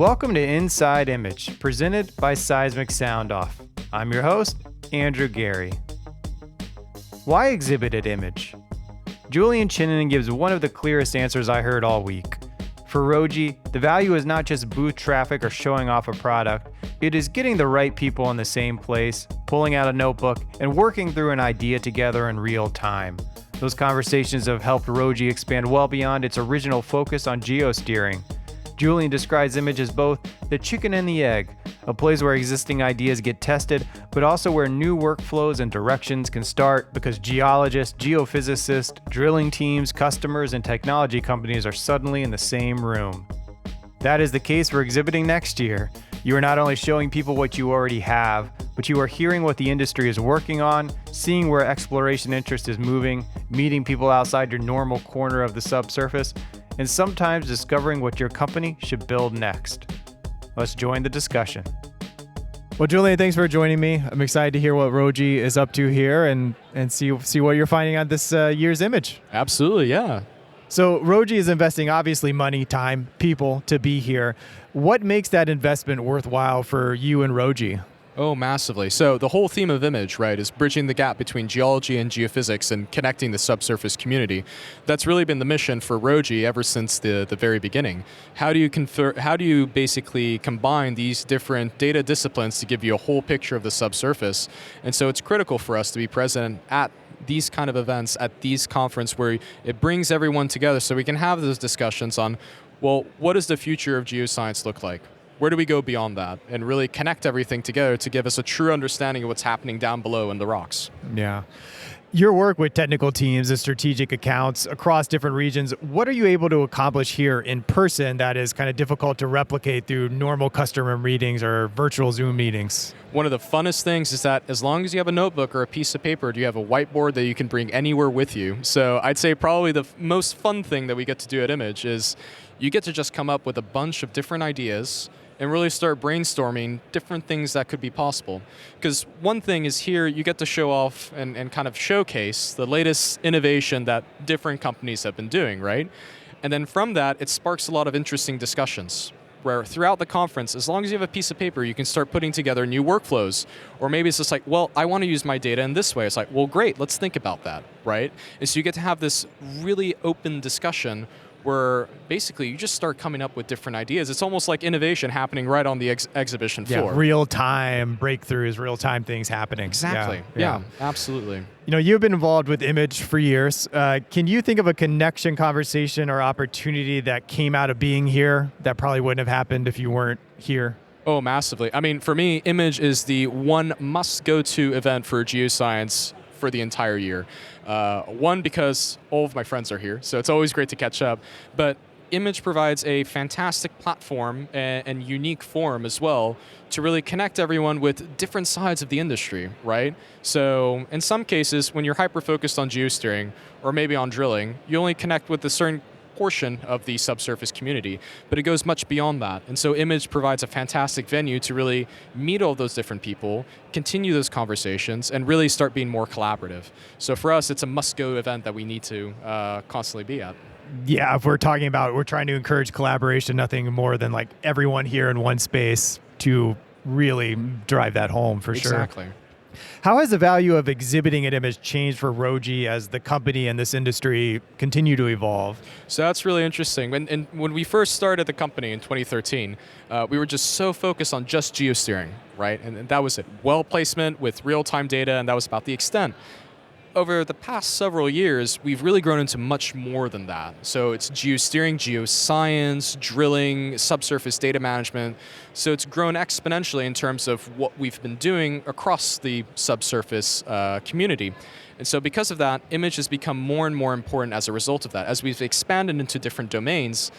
Welcome to Inside Image, presented by Seismic Sound Off. I'm your host, Andrew Gary. Why exhibit at Image? Julian Chenin gives one of the clearest answers I heard all week. For ROGII, the value is not just booth traffic or showing off a product, it is getting the right people in the same place, pulling out a notebook, and working through an idea together in real time. Those conversations have helped ROGII expand well beyond its original focus on geosteering. Julian describes Image as both the chicken and the egg, a place where existing ideas get tested, but also where new workflows and directions can start because geologists, geophysicists, drilling teams, customers, and technology companies are suddenly in the same room. That is the case for exhibiting next year. You are not only showing people what you already have, but you are hearing what the industry is working on, seeing where exploration interest is moving, meeting people outside your normal corner of the subsurface, and sometimes discovering what your company should build next. Let's join the discussion. Well, Julian, thanks for joining me. I'm excited to hear what ROGII is up to here and see what you're finding on this year's Image. Absolutely, yeah. So ROGII is investing obviously money, time, people to be here. What makes that investment worthwhile for you and ROGII? Oh, massively. So the whole theme of Image, right, is bridging the gap between geology and geophysics and connecting the subsurface community. That's really been the mission for ROGII ever since the very beginning. How do you basically combine these different data disciplines to give you a whole picture of the subsurface? And so it's critical for us to be present at these kind of events, at these conferences where it brings everyone together so we can have those discussions on, well, what does the future of geoscience look like? Where do we go beyond that? And really connect everything together to give us a true understanding of what's happening down below in the rocks. Yeah. Your work with technical teams and strategic accounts across different regions, what are you able to accomplish here in person that is kind of difficult to replicate through normal customer meetings or virtual Zoom meetings? One of the funnest things is that as long as you have a notebook or a piece of paper, you have a whiteboard that you can bring anywhere with you. So I'd say probably the most fun thing that we get to do at Image is you get to just come up with a bunch of different ideas and really start brainstorming different things that could be possible. Because one thing is here, you get to show off and kind of showcase the latest innovation that different companies have been doing, right? And then from that, it sparks a lot of interesting discussions, where throughout the conference, as long as you have a piece of paper, you can start putting together new workflows. Or maybe it's just like, well, I want to use my data in this way. It's like, well, great, let's think about that, right? And so you get to have this really open discussion where basically you just start coming up with different ideas. It's almost like innovation happening right on the exhibition floor. Yeah, real-time breakthroughs, real-time things happening. Exactly. Yeah, absolutely. You know, you've been involved with Image for years. Can you think of a connection, conversation, or opportunity that came out of being here that probably wouldn't have happened if you weren't here? Oh, massively. I mean, for me, Image is the one must-go-to event for geoscience for the entire year. One, because all of my friends are here, so it's always great to catch up. But Image provides a fantastic platform and unique forum as well to really connect everyone with different sides of the industry, right? So in some cases, when you're hyper-focused on geosteering or maybe on drilling, you only connect with a certain portion of the subsurface community, but it goes much beyond that. And so Image provides a fantastic venue to really meet all those different people, continue those conversations, and really start being more collaborative. So for us, it's a must-go event that we need to constantly be at. Yeah, if we're trying to encourage collaboration, nothing more than like everyone here in one space to really drive that home for sure. Exactly. How has the value of exhibiting at Image changed for ROGII as the company and this industry continue to evolve? So that's really interesting. When we first started the company in 2013, we were just so focused on just geosteering, right? And that was it. Well placement with real-time data, and that was about the extent. Over the past several years, we've really grown into much more than that. So it's geosteering, geoscience, drilling, subsurface data management. So it's grown exponentially in terms of what we've been doing across the subsurface community. And so because of that, Image has become more and more important as a result of that. As we've expanded into different domains,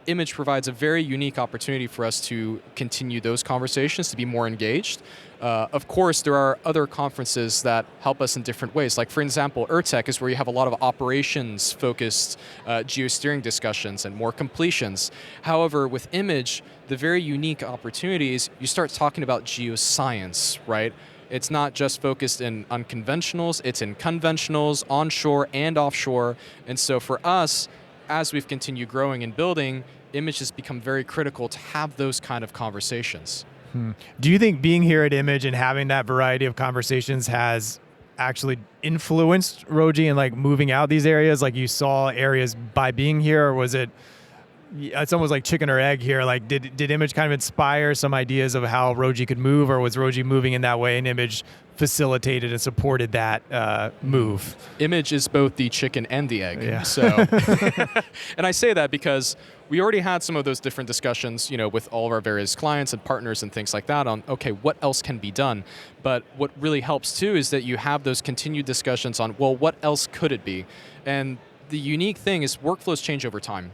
Image provides a very unique opportunity for us to continue those conversations, to be more engaged. Of course, there are other conferences that help us in different ways. Like, for example, ERTEC is where you have a lot of operations-focused geosteering discussions and more completions. However, with Image, the very unique opportunity is you start talking about geoscience, right? It's not just focused in unconventionals, it's in conventionals, onshore and offshore. And so for us, as we've continued growing and building, image has become very critical to have those kind of conversations. Do you think being here at Image and having that variety of conversations has actually influenced ROGII and like moving out these areas? Like you saw areas by being here, or was it's almost like chicken or egg here? Like did Image kind of inspire some ideas of how ROGII could move, or was ROGII moving in that way and Image facilitated and supported that move? Image is both the chicken and the egg. Yeah. So, and I say that because we already had some of those different discussions, with all of our various clients and partners and things like that on, okay, what else can be done? But what really helps too is that you have those continued discussions on, well, what else could it be? And the unique thing is workflows change over time.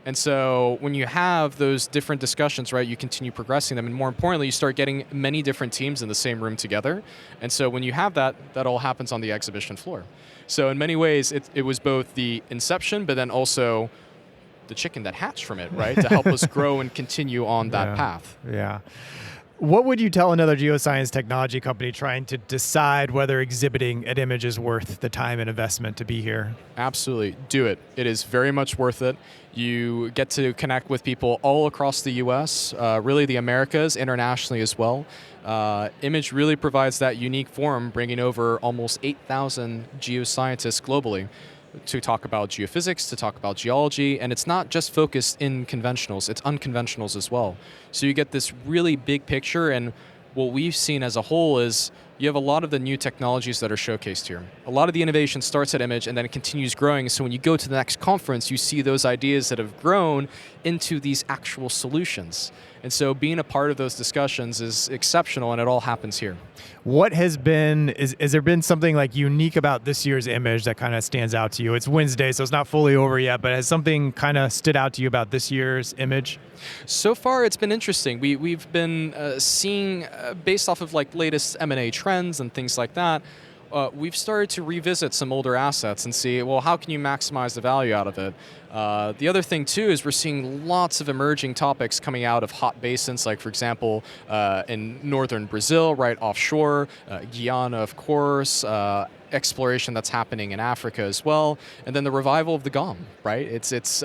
And so when you have those different discussions, right, you continue progressing them. And more importantly, you start getting many different teams in the same room together. And so when you have that all happens on the exhibition floor. So in many ways, it was both the inception, but then also the chicken that hatched from it, right, to help us grow and continue on that path. Yeah. What would you tell another geoscience technology company trying to decide whether exhibiting at Image is worth the time and investment to be here? Absolutely. Do it. It is very much worth it. You get to connect with people all across the U.S., really the Americas, internationally as well. Image really provides that unique forum, bringing over almost 8,000 geoscientists globally to talk about geophysics, to talk about geology, and it's not just focused in conventionals, it's unconventionals as well. So you get this really big picture, and what we've seen as a whole is you have a lot of the new technologies that are showcased here. A lot of the innovation starts at Image and then it continues growing, so when you go to the next conference, you see those ideas that have grown into these actual solutions. And so being a part of those discussions is exceptional, and it all happens here. What has there been something like unique about this year's Image that kind of stands out to you? It's Wednesday, so it's not fully over yet, but has something kind of stood out to you about this year's Image? So far, it's been interesting. We've been seeing, based off of like latest M&A trends and things like that, we've started to revisit some older assets and see, well, how can you maximize the value out of it? The other thing, too, is we're seeing lots of emerging topics coming out of hot basins, like, for example, in northern Brazil, right offshore, Guyana, of course, exploration that's happening in Africa as well, and then the revival of the GOM, right? It's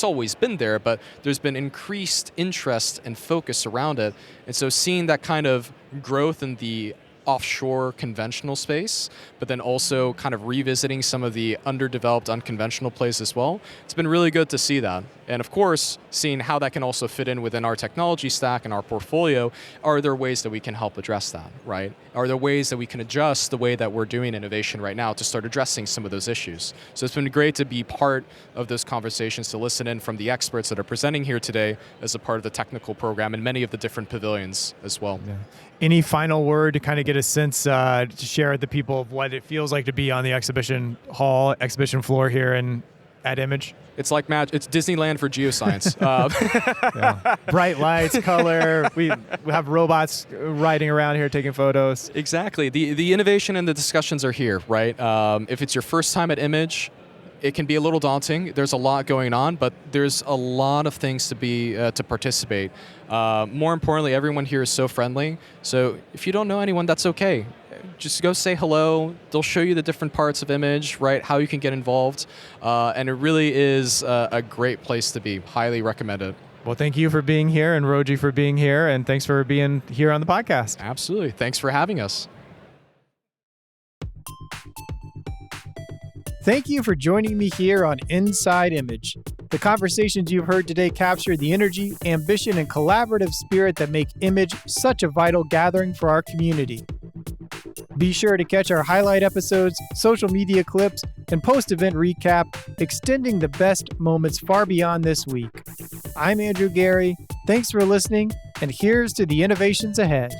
always been there, but there's been increased interest and focus around it. And so seeing that kind of growth in the offshore conventional space, but then also kind of revisiting some of the underdeveloped unconventional plays as well. It's been really good to see that. And of course, seeing how that can also fit in within our technology stack and our portfolio. Are there ways that we can help address that, right? Are there ways that we can adjust the way that we're doing innovation right now to start addressing some of those issues? So it's been great to be part of those conversations, to listen in from the experts that are presenting here today as a part of the technical program and many of the different pavilions as well. Yeah. Any final word to kind of get a sense to share with the people of what it feels like to be on the exhibition floor here at Image? It's like it's Disneyland for geoscience. Yeah. Bright lights, color. We have robots riding around here taking photos. Exactly. The innovation and the discussions are here, right? If it's your first time at Image, it can be a little daunting. There's a lot going on, but there's a lot of things to participate. More importantly, everyone here is so friendly. So if you don't know anyone, that's okay. Just go say hello. They'll show you the different parts of Image, right? How you can get involved. And it really is a great place to be. Highly recommend it. Well, thank you for being here, and ROGII for being here, and thanks for being here on the podcast. Absolutely. Thanks for having us. Thank you for joining me here on Inside Image. The conversations you've heard today capture the energy, ambition, and collaborative spirit that make Image such a vital gathering for our community. Be sure to catch our highlight episodes, social media clips, and post-event recap, extending the best moments far beyond this week. I'm Andrew Gary. Thanks for listening, and here's to the innovations ahead.